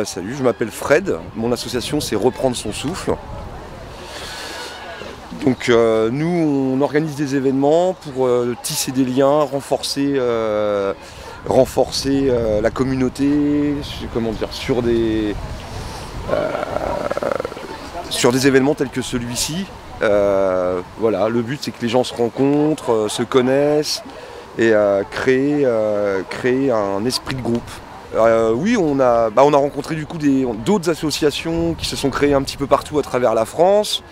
Salut, je m'appelle Fred, mon association c'est Reprendre son souffle. Donc nous on organise des événements pour tisser des liens, renforcer la communauté, comment dire, sur des événements tels que celui-ci. Voilà, le but c'est que les gens se rencontrent, se connaissent et créer un esprit de groupe. Oui, on a rencontré du coup d'autres associations qui se sont créées un petit peu partout à travers la France.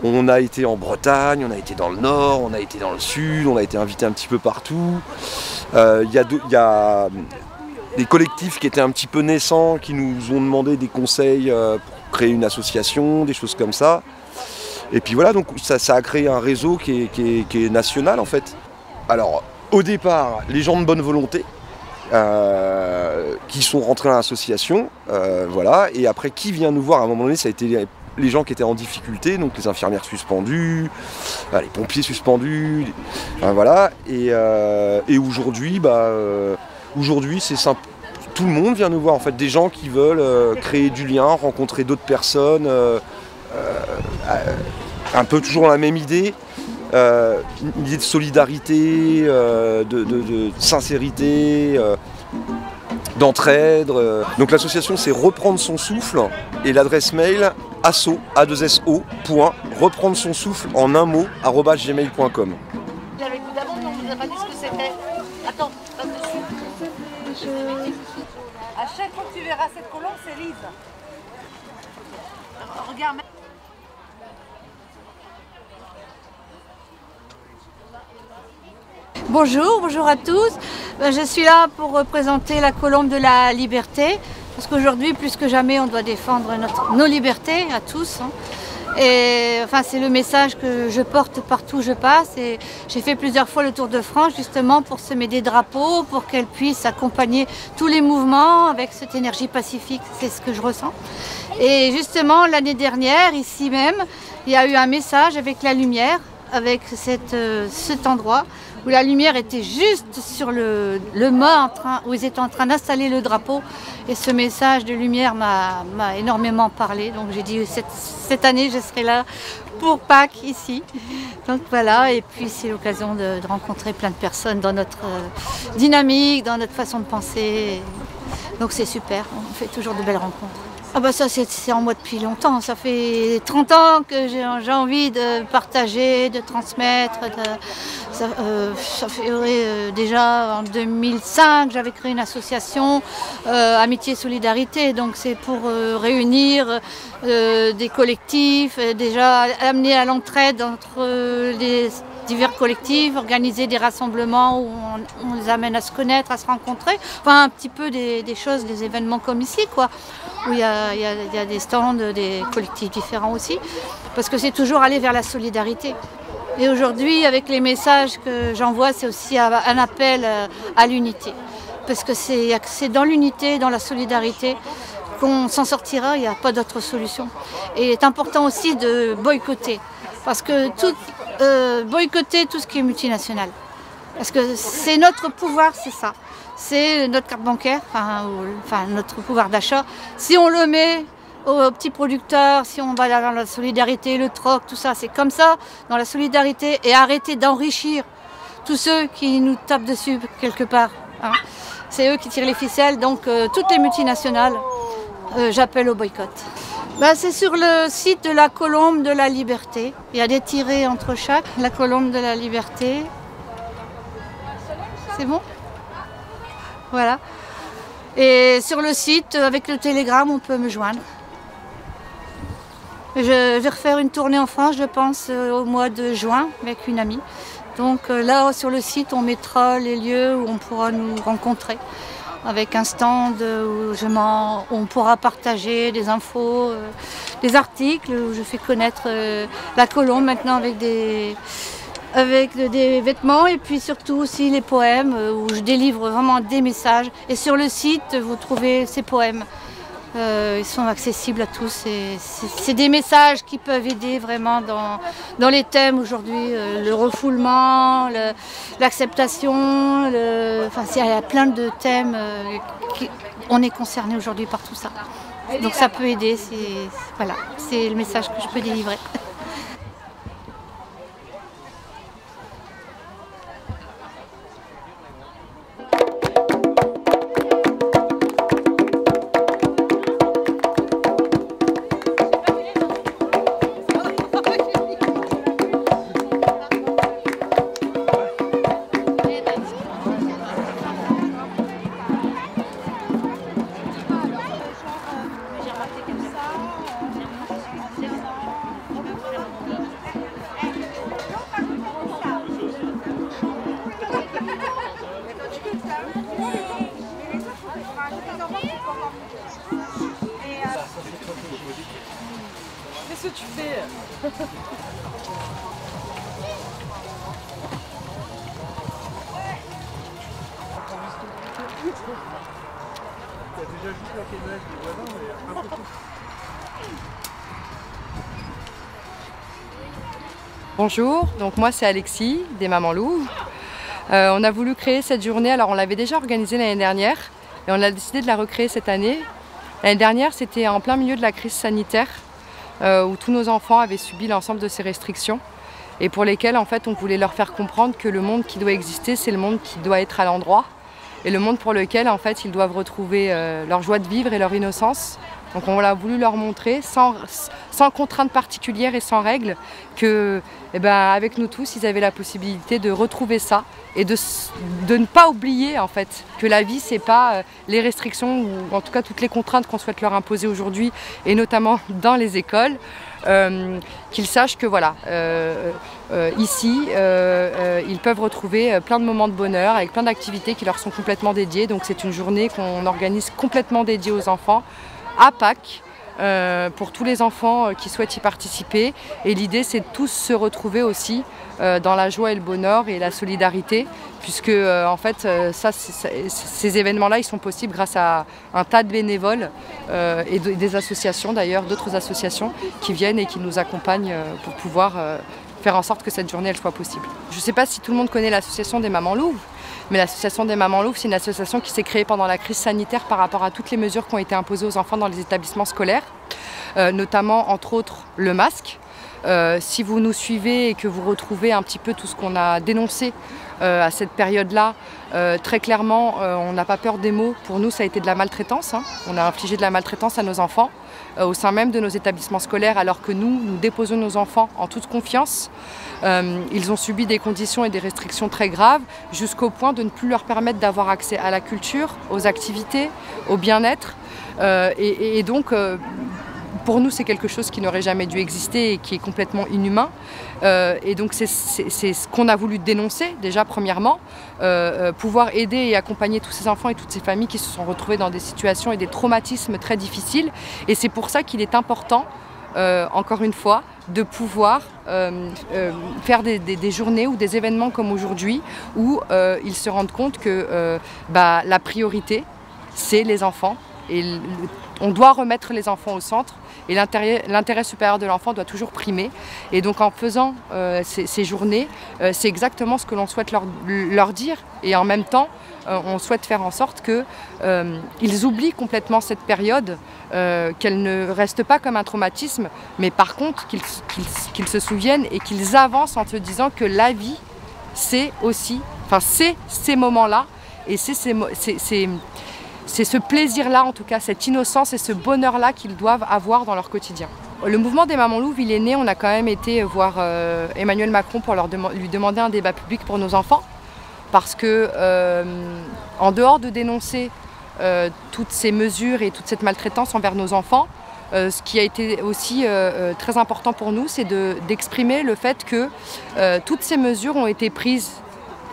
On a été en Bretagne, on a été dans le Nord, on a été dans le Sud, on a été invité un petit peu partout. Il y a des collectifs qui étaient un petit peu naissants, qui nous ont demandé des conseils pour créer une association, des choses comme ça. Et puis voilà, donc ça a créé un réseau qui est national en fait. Alors, au départ, les gens de bonne volonté, qui sont rentrés dans l'association, voilà, et après qui vient nous voir à un moment donné, ça a été les gens qui étaient en difficulté, donc les infirmières suspendues, les pompiers suspendus, voilà, et aujourd'hui, aujourd'hui c'est simple, tout le monde vient nous voir en fait, des gens qui veulent créer du lien, rencontrer d'autres personnes, un peu toujours la même idée. Une idée de solidarité, de sincérité, d'entraide. Donc l'association c'est Reprendre son souffle et l'adresse mail reprendre son souffle en un mot @gmail.com. Avec vous d'avant, on vous a pas dit ce que c'était. Attends, passe dessus. À chaque fois que tu verras cette colombe, c'est Lise. Regarde. Bonjour, bonjour à tous. Je suis là pour représenter la colombe de la liberté, parce qu'aujourd'hui, plus que jamais, on doit défendre nos libertés à tous. Et enfin, c'est le message que je porte partout où je passe. Et j'ai fait plusieurs fois le Tour de France, justement, pour semer des drapeaux, pour qu'elle puisse accompagner tous les mouvements avec cette énergie pacifique. C'est ce que je ressens. Et justement, l'année dernière, ici même, il y a eu un message avec la lumière, avec cet endroit, où la lumière était juste sur le mât où ils étaient en train d'installer le drapeau. Et ce message de lumière m'a énormément parlé. Donc j'ai dit cette année je serai là pour Pâques ici. Donc voilà, et puis c'est l'occasion de rencontrer plein de personnes dans notre dynamique, dans notre façon de penser. Donc c'est super, on fait toujours de belles rencontres. Ah bah ça c'est en moi depuis longtemps, ça fait 30 ans que j'ai envie de partager, de transmettre. Ça fait déjà en 2005 j'avais créé une association Amitié Solidarité, donc c'est pour réunir des collectifs, déjà amener à l'entraide entre les divers collectifs, organiser des rassemblements où on les amène à se connaître, à se rencontrer, enfin un petit peu des choses, des événements comme ici quoi, où il y a des stands, des collectifs différents aussi, parce que c'est toujours aller vers la solidarité. Et aujourd'hui, avec les messages que j'envoie, c'est aussi un appel à l'unité, parce que c'est dans l'unité, dans la solidarité qu'on s'en sortira, il n'y a pas d'autre solution. Et il est important aussi de boycotter, parce que boycotter tout ce qui est multinational. Parce que c'est notre pouvoir, c'est ça. C'est notre carte bancaire, enfin notre pouvoir d'achat. Si on le met aux petits producteurs, si on va dans la solidarité, le troc, tout ça, c'est comme ça, dans la solidarité, et arrêter d'enrichir tous ceux qui nous tapent dessus quelque part. Hein. C'est eux qui tirent les ficelles, donc toutes les multinationales, j'appelle au boycott. C'est sur le site de la colombe de la liberté. Il y a des tirets entre chaque. La colombe de la liberté. C'est bon? Voilà. Et sur le site, avec le télégramme, on peut me joindre. Je vais refaire une tournée en France, je pense, au mois de juin, avec une amie. Donc là, sur le site, on mettra les lieux où on pourra nous rencontrer, avec un stand où on pourra partager des infos, des articles, où je fais connaître la colombe maintenant avec des vêtements, et puis surtout aussi les poèmes, où je délivre vraiment des messages. Et sur le site, vous trouvez ces poèmes. Ils sont accessibles à tous. C'est des messages qui peuvent aider vraiment dans les thèmes aujourd'hui, le refoulement, l'acceptation, Enfin, il y a plein de thèmes, on est concerné aujourd'hui par tout ça. Donc ça peut aider, voilà, c'est le message que je peux délivrer. Qu'est-ce que tu fais? T'as déjà vu la caméra du voisin, mais un peu plus. Bonjour, donc moi c'est Alexis des Mamans Louves. On a voulu créer cette journée, alors on l'avait déjà organisée l'année dernière et on a décidé de la recréer cette année. L'année dernière c'était en plein milieu de la crise sanitaire où tous nos enfants avaient subi l'ensemble de ces restrictions et pour lesquelles en fait on voulait leur faire comprendre que le monde qui doit exister c'est le monde qui doit être à l'endroit et le monde pour lequel en fait ils doivent retrouver leur joie de vivre et leur innocence. Donc on a voulu leur montrer sans contrainte particulière et sans règles que avec nous tous ils avaient la possibilité de retrouver ça et de ne pas oublier en fait que la vie c'est pas les restrictions ou en tout cas toutes les contraintes qu'on souhaite leur imposer aujourd'hui et notamment dans les écoles. Qu'ils sachent que voilà, ici ils peuvent retrouver plein de moments de bonheur avec plein d'activités qui leur sont complètement dédiées. Donc c'est une journée qu'on organise complètement dédiée aux enfants à Pâques pour tous les enfants qui souhaitent y participer et l'idée c'est de tous se retrouver aussi dans la joie et le bonheur et la solidarité puisque en fait ces événements-là ils sont possibles grâce à un tas de bénévoles et des associations d'ailleurs, d'autres associations qui viennent et qui nous accompagnent pour pouvoir faire en sorte que cette journée elle soit possible. Je ne sais pas si tout le monde connaît l'association des Mamans Louves, mais l'association des Mamans Louves, c'est une association qui s'est créée pendant la crise sanitaire par rapport à toutes les mesures qui ont été imposées aux enfants dans les établissements scolaires, notamment entre autres le masque. Si vous nous suivez et que vous retrouvez un petit peu tout ce qu'on a dénoncé à cette période-là, très clairement, on n'a pas peur des mots. Pour nous, ça a été de la maltraitance. On a infligé de la maltraitance à nos enfants au sein même de nos établissements scolaires, alors que nous déposons nos enfants en toute confiance. Ils ont subi des conditions et des restrictions très graves, jusqu'au point de ne plus leur permettre d'avoir accès à la culture, aux activités, au bien-être. Et donc, pour nous, c'est quelque chose qui n'aurait jamais dû exister et qui est complètement inhumain. Et donc, c'est ce qu'on a voulu dénoncer, déjà, premièrement. Pouvoir aider et accompagner tous ces enfants et toutes ces familles qui se sont retrouvés dans des situations et des traumatismes très difficiles. Et c'est pour ça qu'il est important, encore une fois, de pouvoir faire des journées ou des événements comme aujourd'hui où ils se rendent compte que la priorité, c'est les enfants. Et on doit remettre les enfants au centre et l'intérêt supérieur de l'enfant doit toujours primer. Et donc en faisant ces journées, c'est exactement ce que l'on souhaite leur dire. Et en même temps, on souhaite faire en sorte qu'ils oublient complètement cette période, qu'elle ne reste pas comme un traumatisme, mais par contre qu'ils se souviennent et qu'ils avancent en se disant que la vie, c'est aussi, c'est ces moments-là et c'est ce plaisir-là, en tout cas, cette innocence et ce bonheur-là qu'ils doivent avoir dans leur quotidien. Le mouvement des Mamans Louves, il est né, on a quand même été voir Emmanuel Macron pour lui demander un débat public pour nos enfants. Parce que, en dehors de dénoncer toutes ces mesures et toute cette maltraitance envers nos enfants, ce qui a été aussi très important pour nous, c'est d'exprimer le fait que toutes ces mesures ont été prises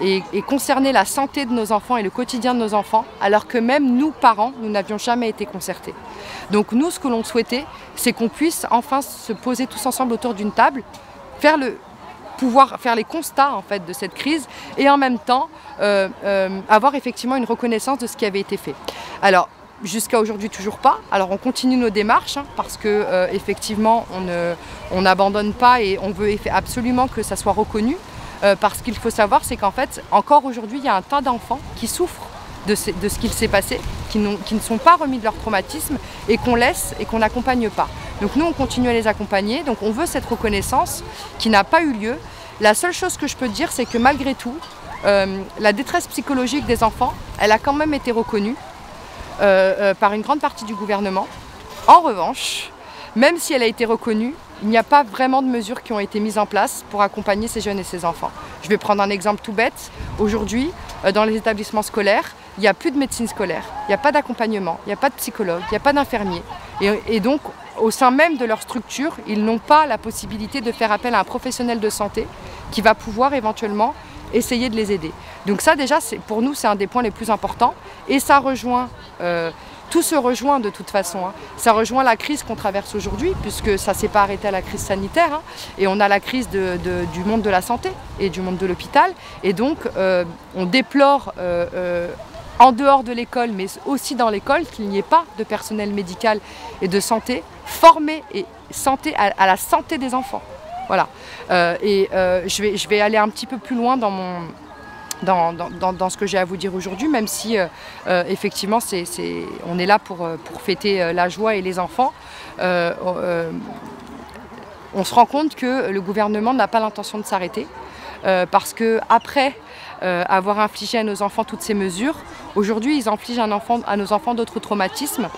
et concerner la santé de nos enfants et le quotidien de nos enfants, alors que même nous, parents, nous n'avions jamais été concertés. Donc nous, ce que l'on souhaitait, c'est qu'on puisse enfin se poser tous ensemble autour d'une table, pouvoir faire les constats en fait, de cette crise et en même temps avoir effectivement une reconnaissance de ce qui avait été fait. Alors, jusqu'à aujourd'hui, toujours pas. Alors on continue nos démarches parce que effectivement, on n'abandonne pas et on veut absolument que ça soit reconnu. parce qu'il faut savoir, c'est qu'en fait, encore aujourd'hui, il y a un tas d'enfants qui souffrent de ce qu'il s'est passé, qui ne sont pas remis de leur traumatisme et qu'on laisse et qu'on n'accompagne pas. Donc nous, on continue à les accompagner, donc on veut cette reconnaissance qui n'a pas eu lieu. La seule chose que je peux dire, c'est que malgré tout, la détresse psychologique des enfants, elle a quand même été reconnue par une grande partie du gouvernement. En revanche, même si elle a été reconnue, il n'y a pas vraiment de mesures qui ont été mises en place pour accompagner ces jeunes et ces enfants. Je vais prendre un exemple tout bête. Aujourd'hui, dans les établissements scolaires, il n'y a plus de médecine scolaire, il n'y a pas d'accompagnement, il n'y a pas de psychologue, il n'y a pas d'infirmier. Et donc, au sein même de leur structure, ils n'ont pas la possibilité de faire appel à un professionnel de santé qui va pouvoir éventuellement essayer de les aider. Donc ça déjà, pour nous, c'est un des points les plus importants. Et ça rejoint, tout se rejoint de toute façon. Hein. Ça rejoint la crise qu'on traverse aujourd'hui, puisque ça ne s'est pas arrêté à la crise sanitaire. Hein, et on a la crise du monde de la santé et du monde de l'hôpital. Et donc, on déplore en dehors de l'école, mais aussi dans l'école, qu'il n'y ait pas de personnel médical et de santé formé et à la santé des enfants. Voilà. Je vais aller un petit peu plus loin dans ce que j'ai à vous dire aujourd'hui, même si effectivement on est là pour fêter la joie et les enfants. On se rend compte que le gouvernement n'a pas l'intention de s'arrêter parce que après avoir infligé à nos enfants toutes ces mesures, aujourd'hui ils infligent à nos enfants d'autres traumatismes.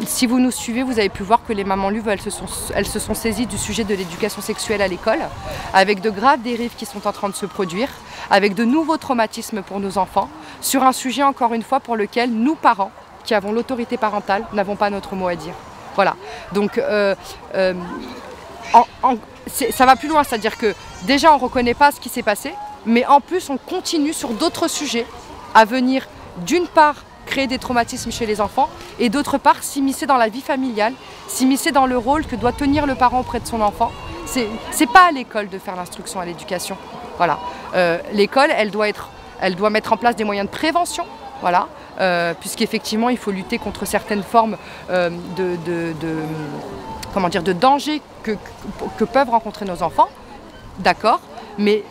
Si vous nous suivez, vous avez pu voir que les Mamans Luv, elles se sont saisies du sujet de l'éducation sexuelle à l'école, avec de graves dérives qui sont en train de se produire, avec de nouveaux traumatismes pour nos enfants, sur un sujet encore une fois pour lequel nous, parents, qui avons l'autorité parentale, n'avons pas notre mot à dire. Voilà. Donc ça va plus loin, c'est-à-dire que déjà on ne reconnaît pas ce qui s'est passé, mais en plus on continue sur d'autres sujets à venir d'une part créer des traumatismes chez les enfants et d'autre part s'immiscer dans la vie familiale, s'immiscer dans le rôle que doit tenir le parent auprès de son enfant. C'est pas à l'école de faire l'instruction à l'éducation. Voilà. L'école, elle doit mettre en place des moyens de prévention, voilà, puisqu'effectivement il faut lutter contre certaines formes de danger que peuvent rencontrer nos enfants, d'accord, mais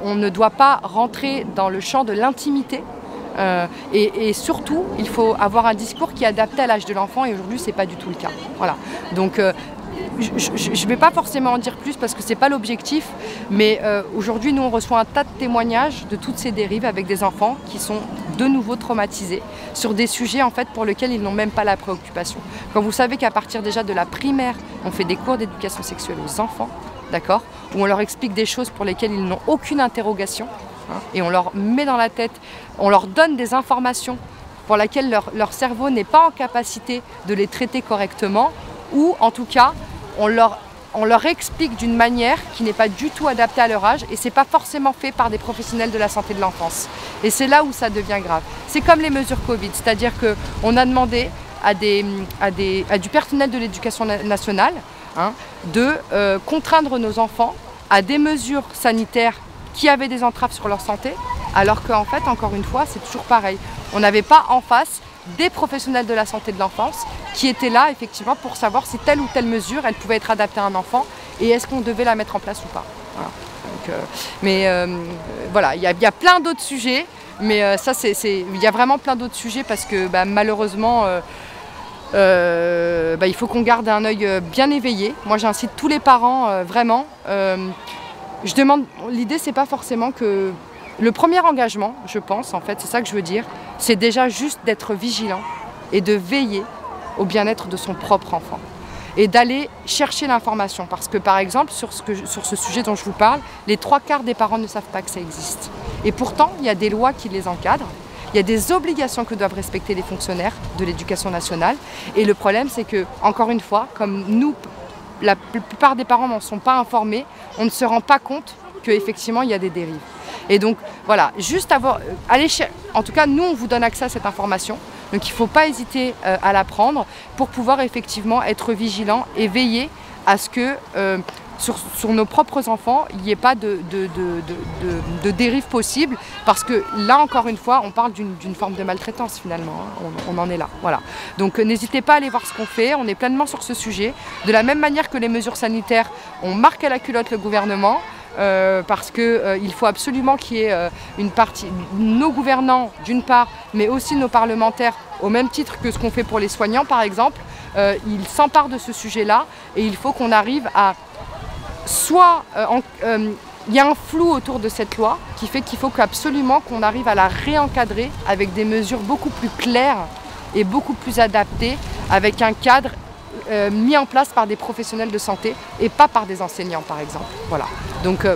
on ne doit pas rentrer dans le champ de l'intimité et surtout il faut avoir un discours qui est adapté à l'âge de l'enfant et aujourd'hui c'est pas du tout le cas. Voilà. Donc je ne vais pas forcément en dire plus parce que ce n'est pas l'objectif, mais aujourd'hui nous on reçoit un tas de témoignages de toutes ces dérives avec des enfants qui sont de nouveau traumatisés sur des sujets en fait pour lesquels ils n'ont même pas la préoccupation. Quand vous savez qu'à partir déjà de la primaire, on fait des cours d'éducation sexuelle aux enfants, d'accord, où on leur explique des choses pour lesquelles ils n'ont aucune interrogation, hein, et on leur met dans la tête, on leur donne des informations pour lesquelles leur cerveau n'est pas en capacité de les traiter correctement, ou en tout cas on leur explique d'une manière qui n'est pas du tout adaptée à leur âge et c'est pas forcément fait par des professionnels de la santé de l'enfance. Et c'est là où ça devient grave. C'est comme les mesures Covid, c'est-à-dire qu'on a demandé à du personnel de l'éducation nationale, hein, de contraindre nos enfants à des mesures sanitaires qui avaient des entraves sur leur santé, alors qu'en fait, encore une fois, c'est toujours pareil. On n'avait pas en face des professionnels de la santé de l'enfance qui étaient là effectivement pour savoir si telle ou telle mesure elle pouvait être adaptée à un enfant et est-ce qu'on devait la mettre en place ou pas. Voilà. Donc, voilà, il y a plein d'autres sujets, mais il y a vraiment plein d'autres sujets parce que malheureusement il faut qu'on garde un œil bien éveillé. Moi j'incite tous les parents vraiment. Je demande, l'idée c'est pas forcément que le premier engagement, je pense, en fait, c'est ça que je veux dire, c'est déjà juste d'être vigilant et de veiller au bien-être de son propre enfant et d'aller chercher l'information. Parce que, par exemple, sur ce sujet dont je vous parle, les 3/4 des parents ne savent pas que ça existe. Et pourtant, il y a des lois qui les encadrent, il y a des obligations que doivent respecter les fonctionnaires de l'éducation nationale. Et le problème, c'est que, encore une fois, comme nous, la plupart des parents n'en sont pas informés, on ne se rend pas compte qu'effectivement, il y a des dérives. Et donc voilà, juste en tout cas nous on vous donne accès à cette information, donc il ne faut pas hésiter à la prendre pour pouvoir effectivement être vigilant et veiller à ce que sur nos propres enfants il n'y ait pas de dérive possible, parce que là encore une fois on parle d'une forme de maltraitance finalement, hein, on en est là. Voilà. Donc n'hésitez pas à aller voir ce qu'on fait, on est pleinement sur ce sujet, de la même manière que les mesures sanitaires, on marque à la culotte le gouvernement. parce qu'il faut absolument qu'il y ait une partie, nos gouvernants d'une part, mais aussi nos parlementaires, au même titre que ce qu'on fait pour les soignants par exemple, ils s'emparent de ce sujet-là et il faut qu'on arrive à soit... il y a un flou autour de cette loi qui fait qu'il faut absolument qu'on arrive à la réencadrer avec des mesures beaucoup plus claires et beaucoup plus adaptées, avec un cadre mis en place par des professionnels de santé et pas par des enseignants par exemple. Voilà. Donc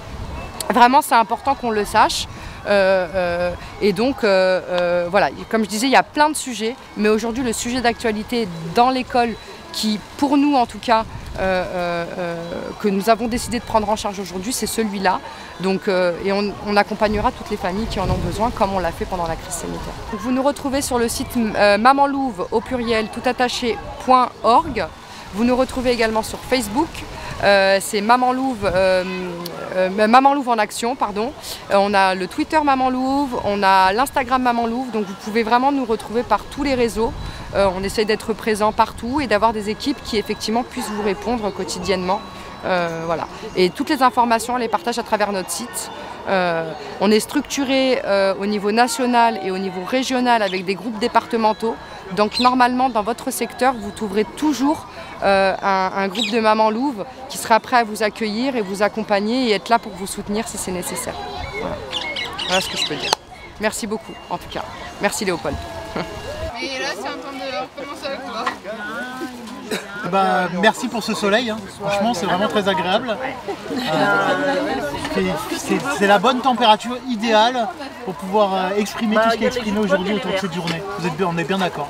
vraiment c'est important qu'on le sache. Et donc voilà, comme je disais, il y a plein de sujets, mais aujourd'hui le sujet d'actualité dans l'école qui, pour nous en tout cas, que nous avons décidé de prendre en charge aujourd'hui, c'est celui-là. Donc, et on accompagnera toutes les familles qui en ont besoin, comme on l'a fait pendant la crise sanitaire. Donc, vous nous retrouvez sur le site mamanlouve au pluriel toutattaché.org. Vous nous retrouvez également sur Facebook. C'est Maman Louve en action, pardon. On a le Twitter Maman Louve, on a l'Instagram Maman Louve, donc vous pouvez vraiment nous retrouver par tous les réseaux. On essaie d'être présent partout et d'avoir des équipes qui effectivement puissent vous répondre quotidiennement. Voilà. Et toutes les informations, on les partage à travers notre site. On est structuré au niveau national et au niveau régional avec des groupes départementaux. Donc normalement, dans votre secteur, vous trouverez toujours un groupe de Maman Louve qui sera prêt à vous accueillir et vous accompagner et être là pour vous soutenir si c'est nécessaire. Voilà. Voilà ce que je peux dire. Merci beaucoup, en tout cas. Merci Léopold. Et là, c'est en train de recommencer avec toi. Merci pour ce soleil, hein. Franchement c'est vraiment très agréable. C'est la bonne température idéale pour pouvoir exprimer tout ce qui est exprimé aujourd'hui autour de cette journée. On est bien d'accord.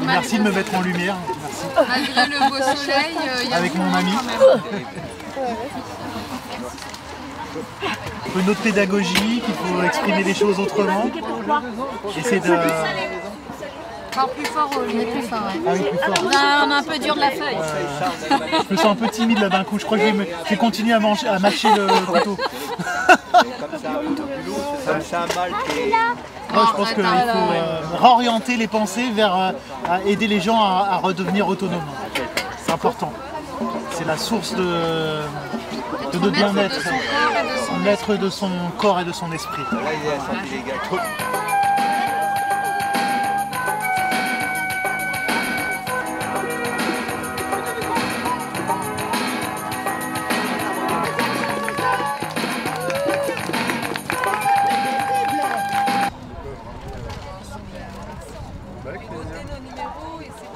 Merci de me mettre en lumière. Merci. Malgré le beau soleil, il y a avec mon ami. Un peu notre pédagogie, qu'il faut exprimer les choses autrement. Essayer de... Encore plus fort, on est plus fort. Ouais. Ah oui, plus fort. On a un peu dur de la feuille. Je me sens un peu timide là d'un coup, je crois que je vais continuer à mâcher le couteau. C'est un mal qui est... Moi, je pense qu'il faut réorienter les pensées vers aider les gens à redevenir autonomes. C'est important. C'est la source de bien-être, maître de son corps et de son esprit. Là, il est sorti les gars.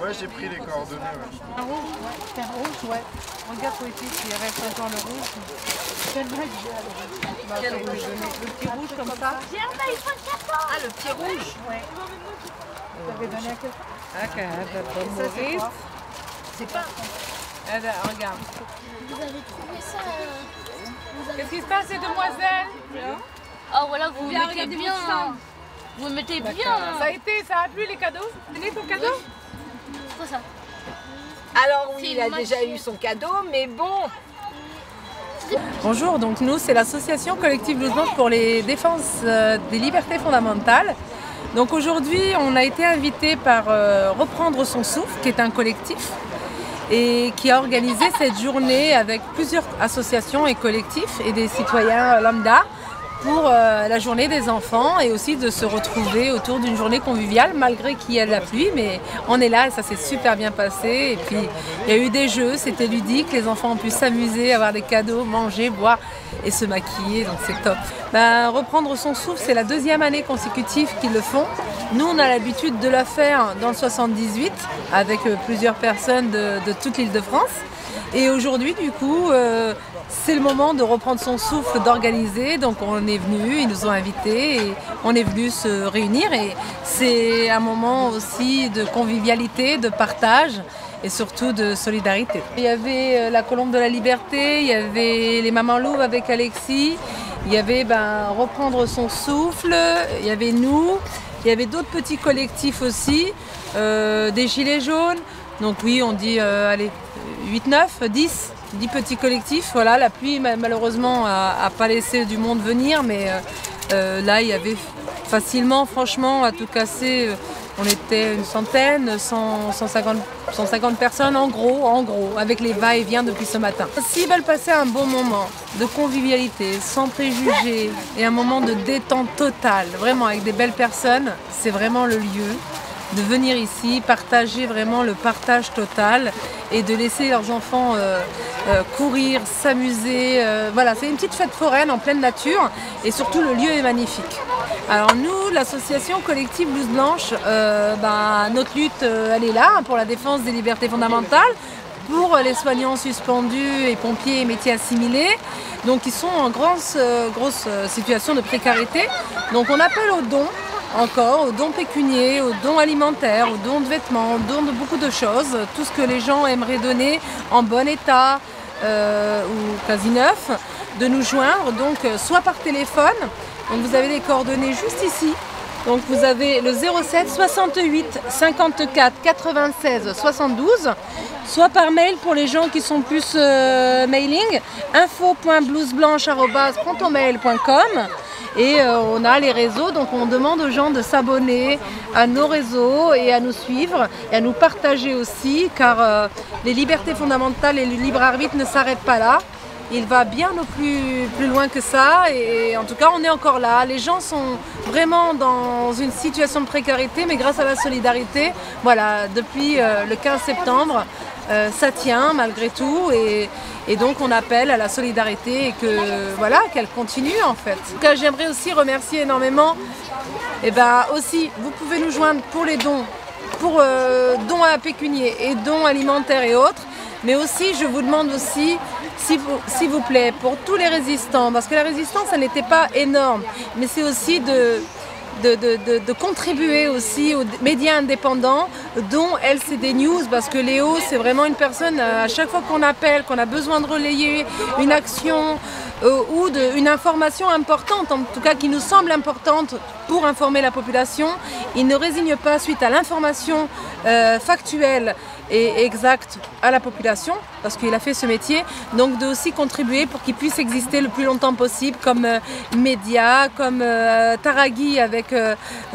Ouais, j'ai pris les coordonnées. Ouais. Un rouge, ouais. Regarde poétique, il reste encore le rouge. Quel rouge? Quel rouge? Le petit rouge comme ça. Ah, le petit rouge. Ouais. Vous avez donné à quelqu'un? Ah, Maurice. C'est pas. Regarde. Vous avez trouvé ça Qu'est-ce qui se passe, ces demoiselles? Oh, voilà, vous mettez bien. Vous mettez bien. Ça a plu les cadeaux? Tenez ton cadeau? C'est quoi ça? Alors oui, il a déjà eu son cadeau, mais bon. Bonjour, donc nous c'est l'association Collectif Logement pour les défenses des libertés fondamentales. Donc aujourd'hui on a été invité par Reprendre son souffle, qui est un collectif et qui a organisé cette journée avec plusieurs associations et collectifs et des citoyens lambda pour la journée des enfants et aussi de se retrouver autour d'une journée conviviale malgré qu'il y a de la pluie, mais on est là et ça s'est super bien passé. Et puis il y a eu des jeux, c'était ludique, les enfants ont pu s'amuser, avoir des cadeaux, manger, boire et se maquiller, donc c'est top. Reprendre son souffle, c'est la deuxième année consécutive qu'ils le font. Nous on a l'habitude de la faire dans le 78 avec plusieurs personnes de toute l'Île-de-France. Et aujourd'hui du coup c'est le moment de reprendre son souffle, d'organiser, donc on est venu, ils nous ont invités et on est venu se réunir et c'est un moment aussi de convivialité, de partage et surtout de solidarité. Il y avait la Colombe de la Liberté, il y avait les Mamans Louves avec Alexis, il y avait Reprendre son souffle, il y avait nous, il y avait d'autres petits collectifs aussi, des Gilets jaunes, donc oui on dit allez 8, 9, 10 petits collectifs. Voilà, la pluie malheureusement a pas laissé du monde venir, mais là il y avait facilement, franchement, à tout casser, On était une centaine, 150 personnes en gros, avec les va-et-vient depuis ce matin. S'ils veulent passer un bon moment de convivialité, sans préjugés, et un moment de détente totale, vraiment avec des belles personnes, c'est vraiment le lieu de venir ici, partager vraiment le partage total et de laisser leurs enfants courir, s'amuser. Voilà, c'est une petite fête foraine en pleine nature et surtout le lieu est magnifique. Alors nous, l'association collective Blouse Blanche, notre lutte elle est là pour la défense des libertés fondamentales, pour les soignants suspendus et pompiers et métiers assimilés, donc ils sont en grosse situation de précarité. Donc on appelle aux dons, encore aux dons pécuniaires, aux dons alimentaires, aux dons de vêtements, aux dons de beaucoup de choses, tout ce que les gens aimeraient donner en bon état ou quasi neuf, de nous joindre, donc soit par téléphone, donc vous avez les coordonnées juste ici, donc vous avez le 07 68 54 96 72, soit par mail pour les gens qui sont plus mailing, info.blouseblanche@protonmail.com. Et on a les réseaux, donc on demande aux gens de s'abonner à nos réseaux et à nous suivre et à nous partager aussi, car les libertés fondamentales et le libre arbitre ne s'arrêtent pas là. Il va bien plus loin que ça et en tout cas on est encore là. Les gens sont vraiment dans une situation de précarité, mais grâce à la solidarité, voilà, depuis le 15 septembre, ça tient malgré tout et donc on appelle à la solidarité et que voilà, qu'elle continue en fait. En tout cas, j'aimerais aussi remercier énormément, aussi vous pouvez nous joindre pour les dons, pour dons à pécunier et dons alimentaires et autres, mais aussi je vous demande aussi s'il vous plaît, pour tous les résistants, parce que la résistance elle n'était pas énorme, mais c'est aussi de contribuer aussi aux médias indépendants, dont LCD News, parce que Léo c'est vraiment une personne, à chaque fois qu'on appelle, qu'on a besoin de relayer une action ou une information importante, en tout cas qui nous semble importante pour informer la population, il ne résigne pas suite à l'information factuelle et exacte à la population, parce qu'il a fait ce métier, donc de aussi contribuer pour qu'il puisse exister le plus longtemps possible comme média, comme Taragui avec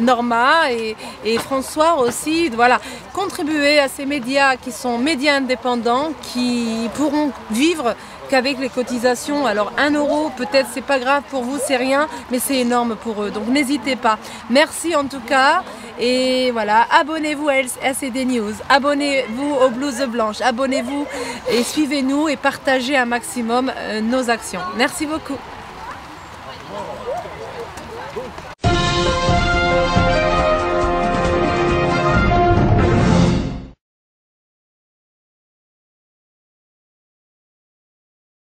Norma et François aussi, voilà, contribuer à ces médias qui sont médias indépendants, qui pourront vivre qu'avec les cotisations. Alors 1 € peut-être c'est pas grave pour vous, c'est rien, mais c'est énorme pour eux, donc n'hésitez pas. Merci en tout cas, et voilà, abonnez-vous à LCD News, abonnez-vous aux Blouses Blanches, abonnez-vous et suivez-nous et partagez un maximum nos actions. Merci beaucoup.